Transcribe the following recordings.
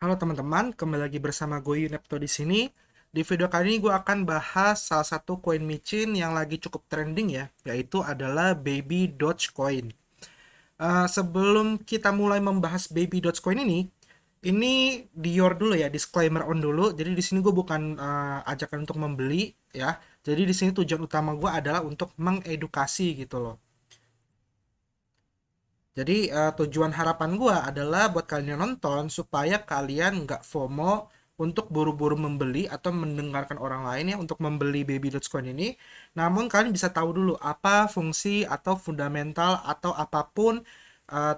Halo teman-teman, kembali lagi bersama gue Yunepto di sini. Di video kali ini gue akan bahas salah satu koin micin yang lagi cukup trending ya, yaitu adalah Baby Dogecoin. Sebelum kita mulai membahas Baby Dogecoin ini dior dulu ya, disclaimer on dulu. Jadi di sini gue bukan ajakan untuk membeli ya. Jadi di sini tujuan utama gue adalah untuk mengedukasi gitu loh. Jadi tujuan harapan gue adalah buat kalian yang nonton supaya kalian nggak FOMO untuk buru-buru membeli atau mendengarkan orang lain ya untuk membeli Baby Dogecoin ini. Namun kalian bisa tahu dulu apa fungsi atau fundamental atau apapun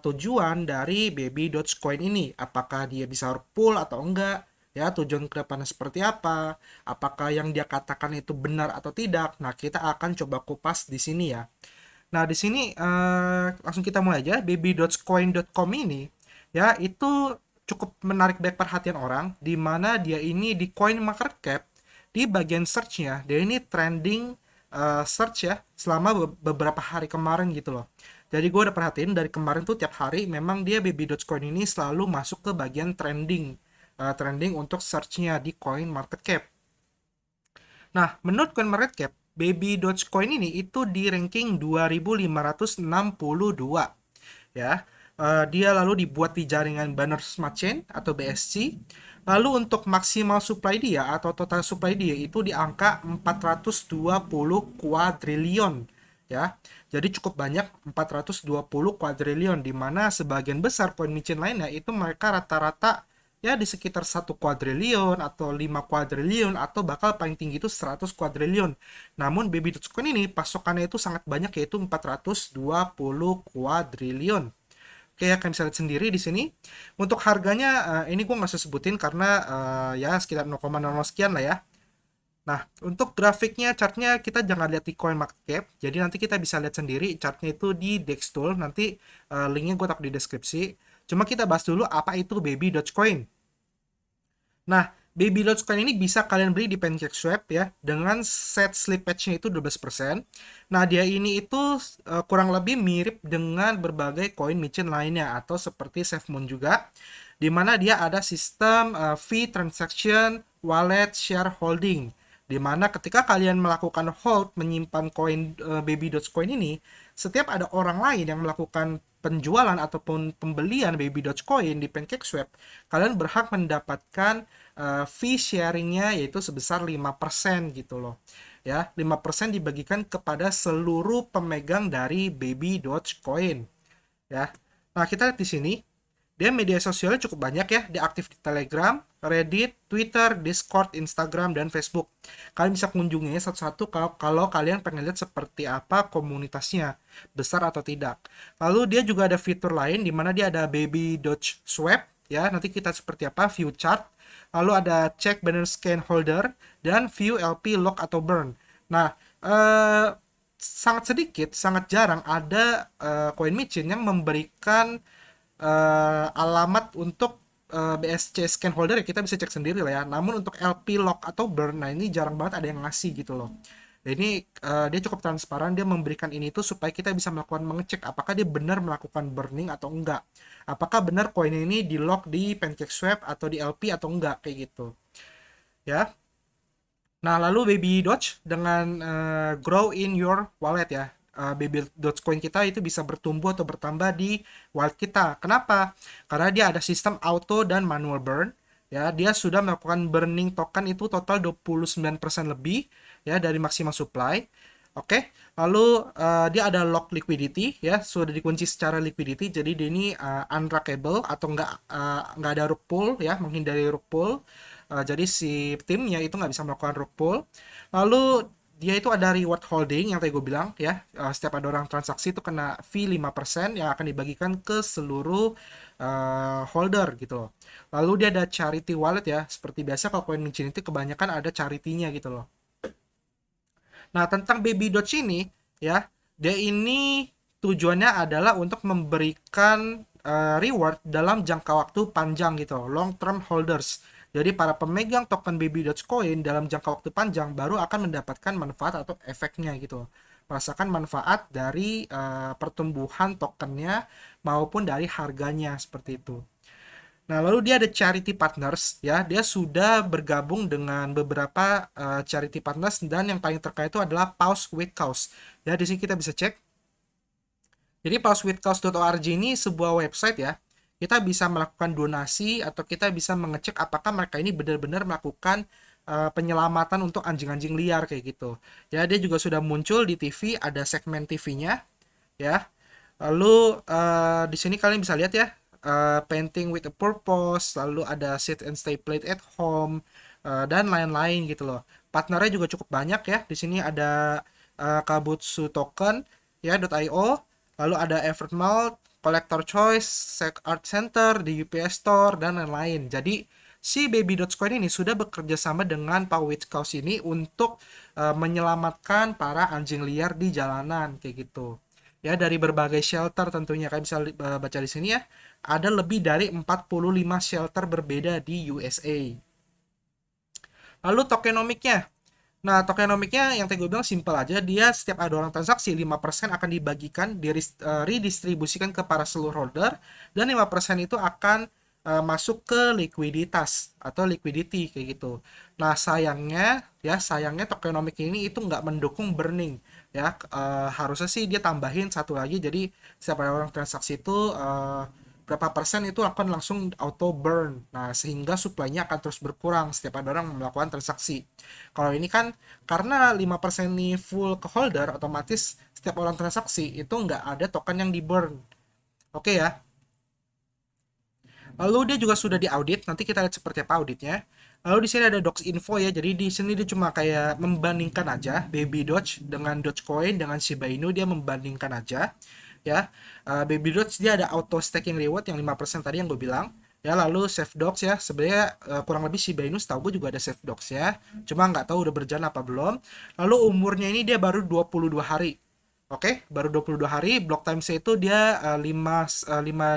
tujuan dari Baby Dogecoin ini. Apakah dia bisa rug pull atau enggak? Ya, tujuan kedepannya seperti apa? Apakah yang dia katakan itu benar atau tidak? Nah, kita akan coba kupas di sini ya. Nah, di sini langsung kita mulai aja. Baby.coin.com ini ya itu cukup menarik banyak perhatian orang di mana dia ini di coin market cap di bagian search-nya dia ini trending search ya selama beberapa hari kemarin gitu loh. Jadi gue udah perhatiin dari kemarin tuh tiap hari memang dia Baby.coin ini selalu masuk ke bagian trending untuk search-nya di coin market cap. Nah, menurut CoinMarketCap, Baby Dogecoin ini itu di ranking 2562 ya. Dia lalu dibuat di jaringan Binance Smart Chain atau BSC. Lalu untuk maksimal supply dia atau total supply dia itu di angka 420 kuadrilion ya. Jadi cukup banyak 420 kuadrilion di mana sebagian besar koin micin lainnya itu mereka rata-rata ya di sekitar 1 kuadrilion atau 5 kuadrilion atau bakal paling tinggi itu 100 kuadrilion. Namun Baby Dogecoin ini pasokannya itu sangat banyak yaitu 420 kuadrilion. Oke, ya kalian bisa lihat sendiri di sini. Untuk harganya ini gue nggak usah sebutin karena ya sekitar 0,00 sekian lah ya. Nah, untuk grafiknya, chartnya kita jangan lihat di CoinMarketCap. Jadi nanti kita bisa lihat sendiri chartnya itu di Dextool. Nanti linknya gue taruh di deskripsi. Cuma kita bahas dulu apa itu Baby Dogecoin. Nah, Baby Dogecoin ini bisa kalian beli di PancakeSwap ya dengan set slippage-nya itu 12%. Nah, dia ini itu kurang lebih mirip dengan berbagai koin micin lainnya atau seperti SafeMoon juga di mana dia ada sistem fee transaction wallet shareholding di mana ketika kalian melakukan hold menyimpan koin Baby Dogecoin ini, setiap ada orang lain yang melakukan penjualan ataupun pembelian Baby Dogecoin di PancakeSwap, kalian berhak mendapatkan fee sharingnya yaitu sebesar 5% gitu loh. Ya, 5% dibagikan kepada seluruh pemegang dari Baby Dogecoin. Ya. Nah, kita lihat di sini, dia media sosialnya cukup banyak ya. Dia aktif di Telegram, Reddit, Twitter, Discord, Instagram, dan Facebook. Kalian bisa kunjungi satu-satu kalau kalian pengen lihat seperti apa komunitasnya, besar atau tidak. Lalu dia juga ada fitur lain di mana dia ada Baby Doge Swap, ya. Nanti kita seperti apa view chart. Lalu ada check balance scan holder dan view LP lock atau burn. Nah, sangat sedikit, sangat jarang ada koin micin yang memberikan alamat untuk BSC scan holder ya kita bisa cek sendiri lah ya. Namun untuk LP lock atau burn, nah ini jarang banget ada yang ngasih gitu loh. Dan ini dia cukup transparan, dia memberikan ini tuh supaya kita bisa melakukan mengecek apakah dia benar melakukan burning atau enggak. Apakah benar koin ini di lock di PancakeSwap atau di LP atau enggak kayak gitu. Ya. Nah, lalu Baby Doge dengan grow in your wallet ya. Baby Dogecoin kita itu bisa bertumbuh atau bertambah di wallet kita. Kenapa? Karena dia ada sistem auto dan manual burn. Ya, dia sudah melakukan burning token itu total 29% lebih ya dari maksimal supply. Oke, lalu dia ada lock liquidity ya, sudah dikunci secara liquidity, jadi dia ini untrackable atau nggak ada rug pull ya, menghindari rug pull. Jadi si timnya itu nggak bisa melakukan rug pull. Lalu dia itu ada reward holding yang tadi gue bilang ya, setiap ada orang transaksi itu kena fee 5% yang akan dibagikan ke seluruh holder gitu loh. Lalu dia ada charity wallet ya, seperti biasa kalau koin micin itu kebanyakan ada charity-nya gitu loh. Nah, tentang Baby Doge ini, ya, dia ini tujuannya adalah untuk memberikan reward dalam jangka waktu panjang gitu, long term holders. Jadi para pemegang token Baby Dogecoin dalam jangka waktu panjang baru akan mendapatkan manfaat atau efeknya gitu. Merasakan manfaat dari pertumbuhan tokennya maupun dari harganya seperti itu. Nah, lalu dia ada charity partners ya. Dia sudah bergabung dengan beberapa charity partners dan yang paling terkait itu adalah Pause with Cause. Ya, di sini kita bisa cek. Jadi pausewithcause.org ini sebuah website ya. Kita bisa melakukan donasi atau kita bisa mengecek apakah mereka ini benar-benar melakukan penyelamatan untuk anjing-anjing liar kayak gitu. Ya, dia juga sudah muncul di TV, ada segmen TV-nya ya. Lalu di sini kalian bisa lihat ya, painting with a purpose, lalu ada sit and stay plate at home, dan lain-lain gitu loh. Partnernya juga cukup banyak ya. Di sini ada Kabutsu Token ya .io, lalu ada Evermalt, Collector Choice, Sec Art Center, di UPS Store dan lain-lain. Jadi si Baby Dogecoin ini sudah bekerja sama dengan Powitz Cause ini untuk menyelamatkan para anjing liar di jalanan kayak gitu ya, dari berbagai shelter tentunya. Kalian bisa baca di sini ya, ada lebih dari 45 shelter berbeda di USA. Lalu tokenomiknya. Nah, tokenomiknya yang tadi gue bilang simple aja. Dia setiap ada orang transaksi, 5% akan dibagikan, redistribusikan ke para seluruh holder, dan 5% itu akan masuk ke likuiditas atau liquidity kayak gitu. Nah, sayangnya tokenomik ini itu nggak mendukung burning ya. Harusnya sih dia tambahin satu lagi, jadi setiap ada orang transaksi itu berapa persen itu akan langsung auto burn. Nah, sehingga supply-nya akan terus berkurang setiap ada orang melakukan transaksi. Kalau ini kan karena 5% ini full ke holder, otomatis setiap orang transaksi itu nggak ada token yang di burn. Oke ya. Lalu dia juga sudah diaudit, nanti kita lihat seperti apa auditnya. Lalu di sini ada docs info ya, jadi di sini dia cuma kayak membandingkan aja Baby Doge dengan Dogecoin dengan Shiba Inu, dia membandingkan aja ya. Baby Doge dia ada auto staking reward yang 5% tadi yang gue bilang ya. Lalu save docs ya, sebenarnya kurang lebih Shiba Inu setahu gue juga ada save docs ya, cuma nggak tahu udah berjalan apa belum. Lalu umurnya ini dia baru 22 hari. Oke, baru 22 hari. Block time itu dia 5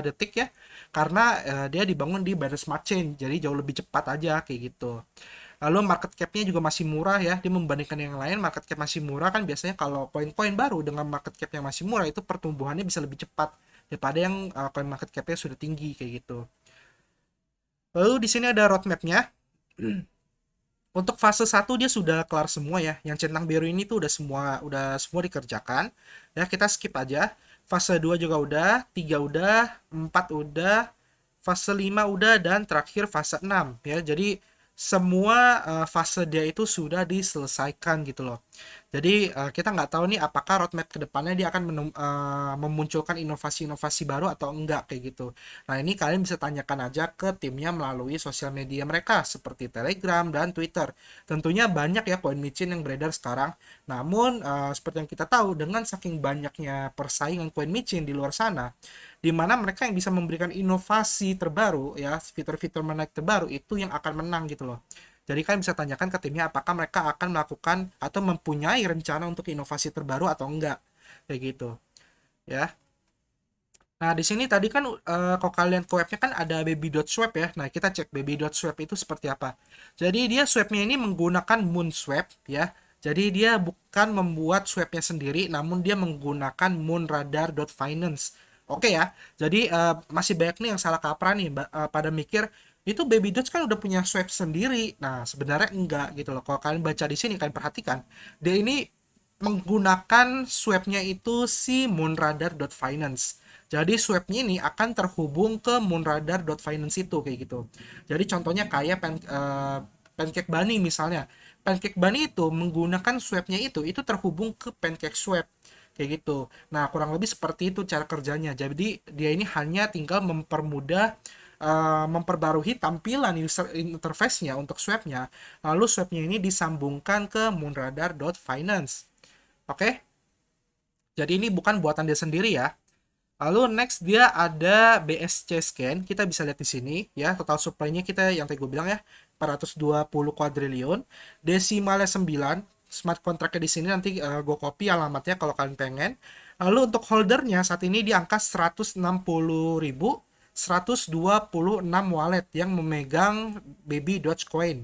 detik ya. Karena dia dibangun di Binance Smart Chain, jadi jauh lebih cepat aja kayak gitu. Lalu market cap-nya juga masih murah ya. Dia membandingkan yang lain, market cap masih murah kan, biasanya kalau koin-koin baru dengan market cap yang masih murah itu pertumbuhannya bisa lebih cepat daripada yang koin market cap-nya sudah tinggi kayak gitu. Lalu di sini ada roadmap-nya. Untuk fase 1 dia sudah kelar semua ya. Yang centang biru ini tuh udah semua dikerjakan. Ya, kita skip aja. Fase 2 juga udah, 3 udah, 4 udah, fase 5 udah, dan terakhir fase 6 ya. Jadi semua fase dia itu sudah diselesaikan gitu loh. Jadi kita nggak tahu nih apakah roadmap kedepannya dia akan memunculkan inovasi-inovasi baru atau enggak kayak gitu. Nah, ini kalian bisa tanyakan aja ke timnya melalui sosial media mereka seperti Telegram dan Twitter. Tentunya banyak ya koin micin yang beredar sekarang. Namun seperti yang kita tahu, dengan saking banyaknya persaingan koin micin di luar sana, di mana mereka yang bisa memberikan inovasi terbaru ya, fitur-fitur menarik terbaru itu yang akan menang gitu loh. Jadi kalian bisa tanyakan ke timnya apakah mereka akan melakukan atau mempunyai rencana untuk inovasi terbaru atau enggak. Kayak gitu. Ya. Nah, di sini tadi kan kalau kalian ke webnya kan ada baby.swap ya. Nah, kita cek baby.swap itu seperti apa. Jadi dia swapnya ini menggunakan Moonswap ya. Jadi dia bukan membuat swapnya sendiri, namun dia menggunakan moonradar.finance. Oke ya. Jadi masih banyak nih yang salah kaprah nih, pada mikir itu Baby Doge kan udah punya swap sendiri. Nah, sebenarnya enggak gitu loh. Kalau kalian baca di sini, kalian perhatikan, dia ini menggunakan swapnya itu si moonradar.finance. Jadi swapnya ini akan terhubung ke moonradar.finance itu kayak gitu. Jadi contohnya kayak Pancake Bunny misalnya. Pancake Bunny itu menggunakan swapnya itu terhubung ke Pancake Swap kayak gitu. Nah, kurang lebih seperti itu cara kerjanya. Jadi dia ini hanya tinggal mempermudah, memperbarui tampilan user interface-nya untuk swapnya. Lalu swapnya ini disambungkan ke moonradar.finance. Oke? Jadi ini bukan buatan dia sendiri ya. Lalu next dia ada BSC scan, kita bisa lihat di sini ya, total supply-nya kita yang tadi gue bilang ya, 420 kuadriliun, desimalnya 9, smart contract-nya di sini nanti gue copy alamatnya kalau kalian pengen. Lalu untuk holdernya saat ini di angka 160.126 wallet yang memegang Baby Dogecoin.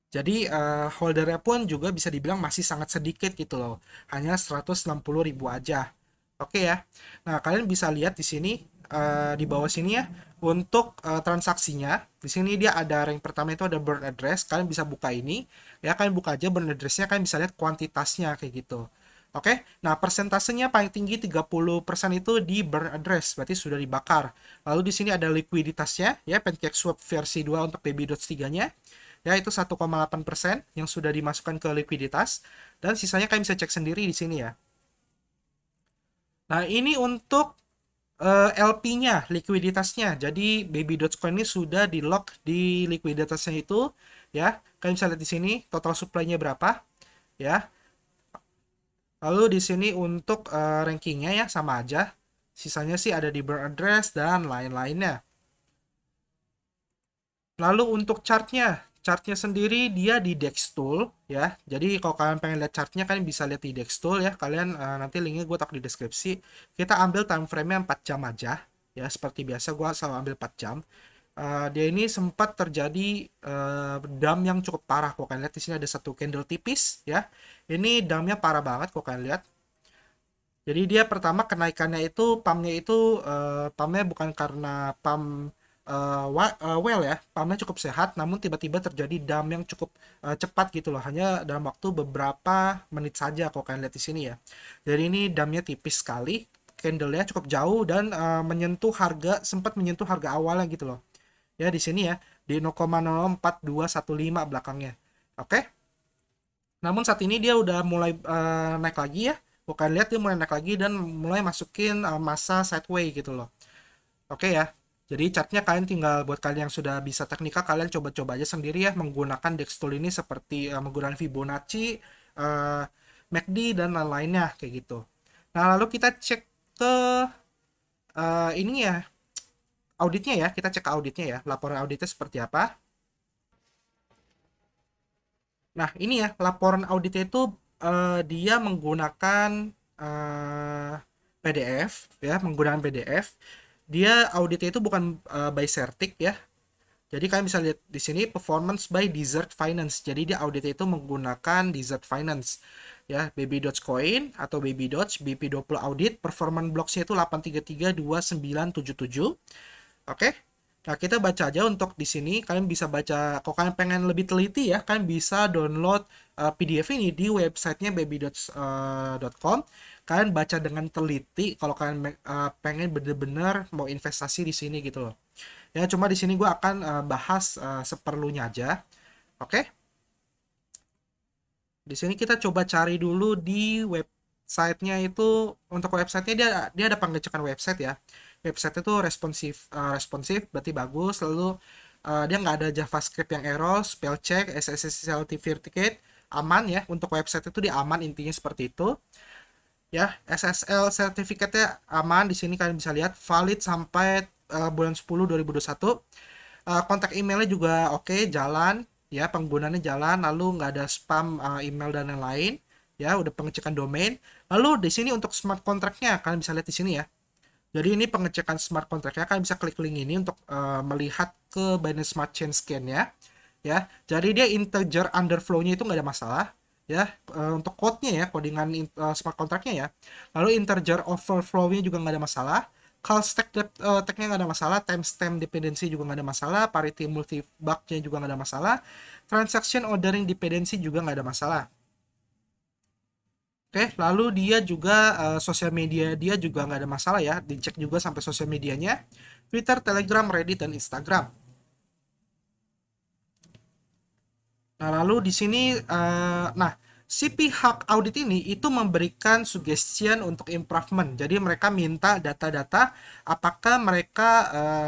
Jadi holdernya pun juga bisa dibilang masih sangat sedikit gitu loh. Hanya 160.000 aja. Oke ya. Nah, kalian bisa lihat di sini di bawah sini ya untuk transaksinya. Di sini dia ada rank pertama itu ada burn address. Kalian bisa buka ini ya, kalian buka aja burn addressnya, kalian bisa lihat kuantitasnya kayak gitu. Oke, nah persentasenya paling tinggi 30% itu di burn address, berarti sudah dibakar. Lalu di sini ada likuiditasnya ya, PancakeSwap versi 2 untuk Baby.3 nya ya, itu 1,8% yang sudah dimasukkan ke likuiditas, dan sisanya kalian bisa cek sendiri di sini ya. Nah, ini untuk LP-nya, likuiditasnya. Jadi Baby.coin ini sudah di lock di likuiditasnya itu ya. Kalian bisa lihat di sini total supply-nya berapa ya. Lalu di sini untuk rankingnya ya sama aja. Sisanya sih ada di burn address dan lain-lainnya. Lalu untuk chartnya sendiri dia di Dextool ya. Jadi kalau kalian pengen lihat chartnya kalian bisa lihat di Dextool ya. Kalian nanti linknya gue taruh di deskripsi. Kita ambil time frame-nya 4 jam aja ya. Seperti biasa gue selalu ambil 4 jam. Dia ini sempat terjadi dump yang cukup parah. Kalau kalian lihat di sini ada satu candle tipis ya. Ini dumpnya parah banget kalau kalian lihat. Jadi dia pertama kenaikannya itu pumpnya itu pumpnya bukan karena pump well ya, pumpnya cukup sehat, namun tiba-tiba terjadi dump yang cukup cepat gitu loh, hanya dalam waktu beberapa menit saja kalau kalian lihat di sini ya. Jadi ini dumpnya tipis sekali, candlenya cukup jauh dan menyentuh harga, sempat menyentuh harga awalnya gitu loh. Ya di sini ya di 0,04215 belakangnya. Oke. Namun saat ini dia udah mulai naik lagi ya. Bukan lihat dia mulai naik lagi dan mulai masukin masa sideway gitu loh. Oke ya. Jadi chartnya kalian tinggal buat kalian yang sudah bisa teknika, kalian coba-coba aja sendiri ya menggunakan Dextool ini seperti menggunakan Fibonacci, MACD dan lain-lainnya kayak gitu. Nah lalu kita cek ke ini ya auditnya ya, kita cek ke auditnya ya, laporan auditnya seperti apa. Nah, ini ya, laporan auditnya itu dia menggunakan eh, PDF ya, menggunakan PDF. Dia auditnya itu bukan by Certic ya. Jadi kalian bisa lihat di sini performance by Desert Finance. Jadi dia auditnya itu menggunakan Desert Finance ya, Baby Doge Coin atau Baby Doge BP20 audit, performance blocksnya itu 8332977. Oke. Nah, kita baca aja untuk di sini. Kalian bisa baca, kalau kalian pengen lebih teliti ya, kalian bisa download PDF ini di websitenya baby.com. Kalian baca dengan teliti kalau kalian pengen bener-bener mau investasi di sini gitu loh. Ya, cuma di sini gue akan bahas seperlunya aja. Oke. Di sini kita coba cari dulu di websitenya itu, untuk websitenya dia ada pengecekan website ya. Website itu responsif berarti bagus. Lalu dia nggak ada JavaScript yang error, spell check, SSL certificate aman ya. Untuk website itu dia aman, intinya seperti itu. Ya, SSL certificate-nya aman. Di sini kalian bisa lihat valid sampai bulan 10 2021. Kontak emailnya juga oke, jalan ya, penggunaannya jalan, lalu nggak ada spam email dan lain-lain ya, udah pengecekan domain. Lalu di sini untuk smart contract-nya kalian bisa lihat di sini ya. Jadi ini pengecekan smart contract-nya, kalian bisa klik link ini untuk melihat ke Binance Smart Chain scan-nya ya. Jadi dia integer underflow-nya itu nggak ada masalah ya. Untuk code-nya ya, codingan smart contract-nya ya. Lalu integer overflow-nya juga nggak ada masalah. Call stack tag-nya nggak ada masalah, timestamp dependency juga nggak ada masalah, parity multi bug-nya juga nggak ada masalah, transaction ordering dependency juga nggak ada masalah. Oke, lalu dia juga sosial media dia juga nggak ada masalah ya, dicek juga sampai sosial medianya, Twitter, Telegram, Reddit, dan Instagram. Nah, lalu di sini, nah, si pihak audit ini itu memberikan suggestion untuk improvement. Jadi mereka minta data-data apakah mereka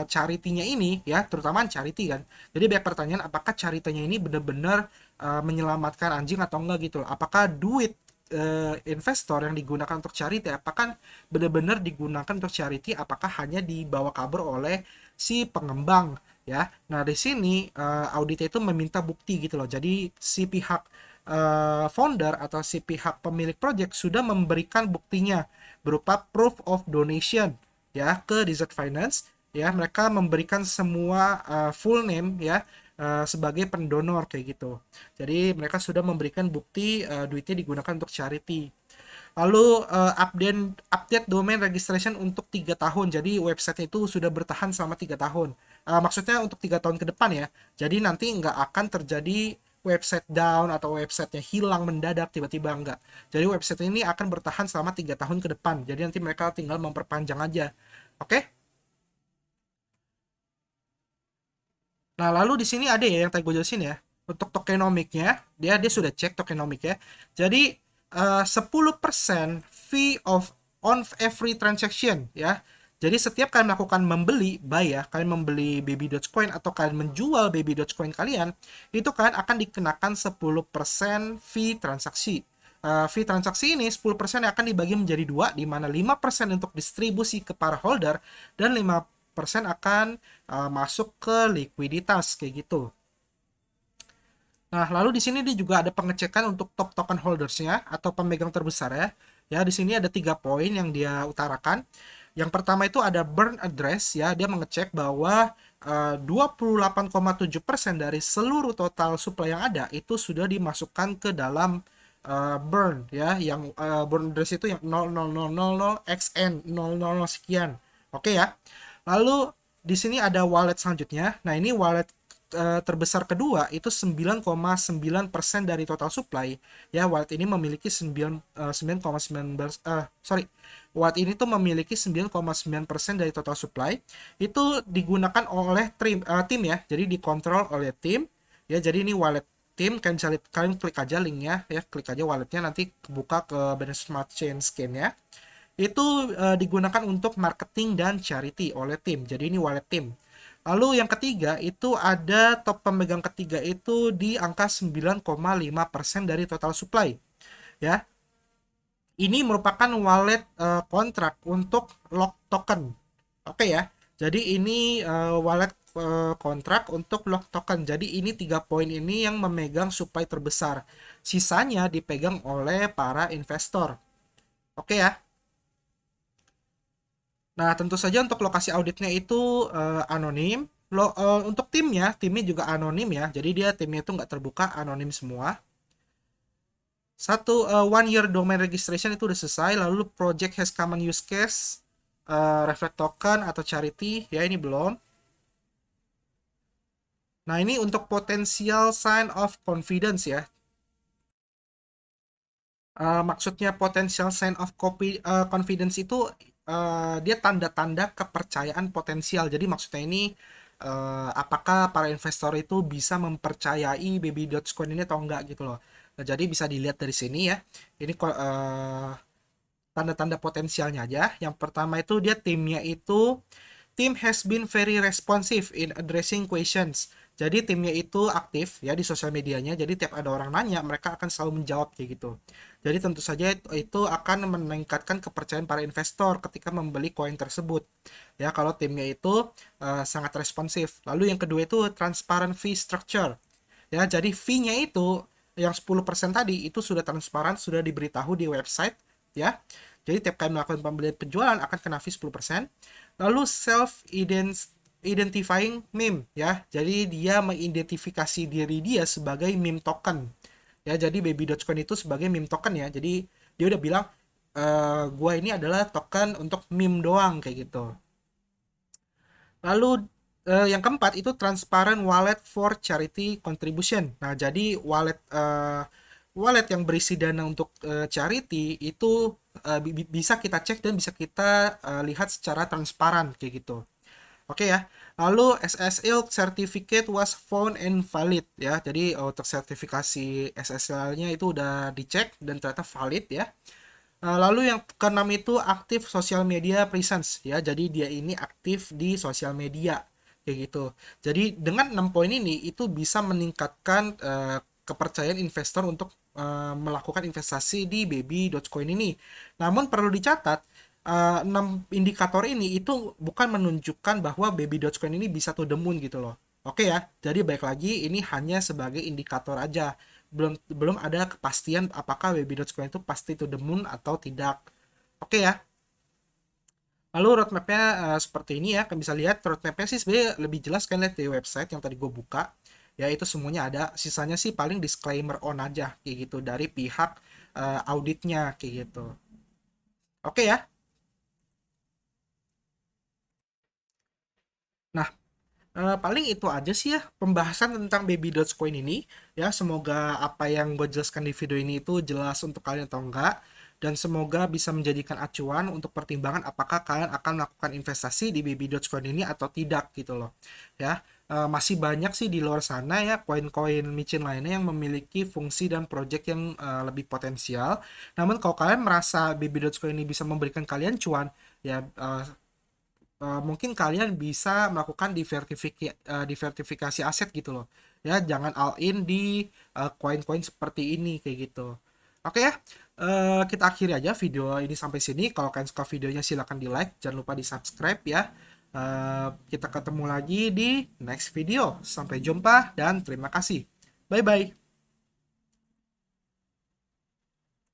charity-nya ini ya, terutama charity kan. Jadi banyak pertanyaan apakah charity-nya ini benar-benar menyelamatkan anjing atau enggak gitu loh. Apakah duit investor yang digunakan untuk charity apakah benar-benar digunakan untuk charity, apakah hanya dibawa kabur oleh si pengembang ya. Nah, di sini auditnya itu meminta bukti gitu loh. Jadi si pihak founder atau si pihak pemilik project sudah memberikan buktinya berupa proof of donation ya ke Desert Finance ya. Mereka memberikan semua full name ya sebagai pendonor kayak gitu. Jadi mereka sudah memberikan bukti duitnya digunakan untuk charity. Lalu update update domain registration untuk 3 tahun. Jadi website itu sudah bertahan selama 3 tahun. Maksudnya untuk 3 tahun ke depan ya. Jadi nanti nggak akan terjadi website down atau websitenya hilang mendadak tiba-tiba enggak. Jadi website ini akan bertahan selama 3 tahun ke depan. Jadi nanti mereka tinggal memperpanjang aja. Oke? Nah, lalu di sini ada ya yang tadi gue jelasin ya. Untuk tokenomiknya, dia sudah cek tokenomik ya. Jadi 10% fee of on every transaction ya. Jadi setiap kalian melakukan membeli, buy ya, kalian membeli Baby Dogecoin atau kalian menjual Baby Dogecoin kalian, itu kalian akan dikenakan 10% fee transaksi. Fee transaksi ini 10% akan dibagi menjadi dua, di mana 5% untuk distribusi ke para holder dan 5% akan masuk ke likuiditas kayak gitu. Nah, lalu di sini dia juga ada pengecekan untuk top token holdersnya atau pemegang terbesar ya. Ya, di sini ada 3 poin yang dia utarakan. Yang pertama itu ada burn address ya, dia mengecek bahwa 28,7% dari seluruh total supply yang ada itu sudah dimasukkan ke dalam burn ya, yang burn address itu yang 0,0000 xn 000 sekian. Oke ya. Lalu di sini ada wallet selanjutnya. Nah, ini wallet terbesar kedua itu 9,9% dari total supply ya. Wallet ini memiliki 9,19 wallet ini tuh memiliki 9,9% dari total supply. Itu digunakan oleh tim ya, jadi dikontrol oleh tim ya. Jadi ini wallet tim, kalian bisa lihat, kalian klik aja linknya ya, klik aja walletnya, nanti buka ke Binance Smart Chain scan ya. Itu digunakan untuk marketing dan charity oleh tim, jadi ini wallet tim. Lalu yang ketiga itu ada top pemegang ketiga itu di angka 9,5% dari total supply ya. Ini merupakan wallet kontrak untuk lock token. Oke ya. Jadi ini wallet kontrak untuk lock token. Jadi ini 3 poin ini yang memegang supply terbesar. Sisanya dipegang oleh para investor. Oke ya. Nah, tentu saja untuk lokasi auditnya itu anonim. Untuk timnya juga anonim ya. Jadi dia timnya itu nggak terbuka, anonim semua. Satu, 1 year domain registration itu udah selesai. Lalu project has common use case, reflect token atau charity ya, ini belum. Nah, ini untuk potensial sign of confidence ya. Maksudnya potensial sign of confidence itu dia tanda-tanda kepercayaan potensial. Jadi maksudnya ini apakah para investor itu bisa mempercayai Baby Dogecoin ini atau enggak gitu loh. Nah, jadi bisa dilihat dari sini ya. Ini tanda-tanda potensialnya aja. Yang pertama itu dia timnya itu team has been very responsive in addressing questions. Jadi timnya itu aktif ya di sosial medianya. Jadi tiap ada orang nanya, mereka akan selalu menjawab kayak gitu. Jadi tentu saja itu akan meningkatkan kepercayaan para investor ketika membeli koin tersebut. Ya, kalau timnya itu sangat responsif. Lalu yang kedua itu transparent fee structure. Ya, jadi fee-nya itu yang 10% tadi itu sudah transparan, sudah diberitahu di website ya. Jadi tiap kali melakukan pembelian penjualan akan kena fee 10%. Lalu self identifying meme ya. Jadi dia mengidentifikasi diri dia sebagai meme token. Ya, jadi Baby Dogecoin itu sebagai meme token ya. Jadi dia udah bilang gua ini adalah token untuk meme doang kayak gitu. Lalu yang keempat itu transparent wallet for charity contribution. Nah, jadi wallet yang berisi dana untuk charity itu bisa kita cek dan bisa kita lihat secara transparan kayak gitu. Oke ya. Lalu SSL certificate was found invalid ya. Jadi untuk sertifikasi SSL-nya itu udah dicek dan ternyata valid ya. Lalu yang keenam itu aktif social media presence ya. Jadi dia ini aktif di sosial media kayak gitu. Jadi dengan 6 poin ini itu bisa meningkatkan kepercayaan investor untuk melakukan investasi di Baby Dogecoin ini. Namun perlu dicatat 6 indikator ini itu bukan menunjukkan bahwa Baby Dogecoin ini bisa to the moon gitu loh. Oke ya. Jadi baik lagi ini hanya sebagai indikator aja, belum belum ada kepastian apakah Baby Dogecoin itu pasti to the moon atau tidak. Oke ya. Lalu roadmapnya seperti ini ya, kalian bisa lihat roadmapnya sih sebenarnya lebih jelas, kan lihat di website yang tadi gue buka ya, itu semuanya ada. Sisanya sih paling disclaimer on aja kayak gitu dari pihak auditnya kayak gitu. Oke ya. Nah, paling itu aja sih ya pembahasan tentang Baby Dogecoin ini. Ya, semoga apa yang gue jelaskan di video ini itu jelas untuk kalian atau enggak. Dan semoga bisa menjadikan acuan untuk pertimbangan apakah kalian akan melakukan investasi di Baby Dogecoin ini atau tidak gitu loh. Ya, masih banyak sih di luar sana ya koin-koin micin lainnya yang memiliki fungsi dan project yang lebih potensial. Namun kalau kalian merasa Baby Dogecoin ini bisa memberikan kalian cuan, ya mungkin kalian bisa melakukan diversifikasi aset gitu loh. Ya, jangan all in di koin-koin seperti ini kayak gitu. Oke ya, kita akhiri aja video ini sampai sini. Kalau kalian suka videonya silahkan di like, jangan lupa di subscribe ya. Kita ketemu lagi di next video. Sampai jumpa dan terima kasih. Bye bye.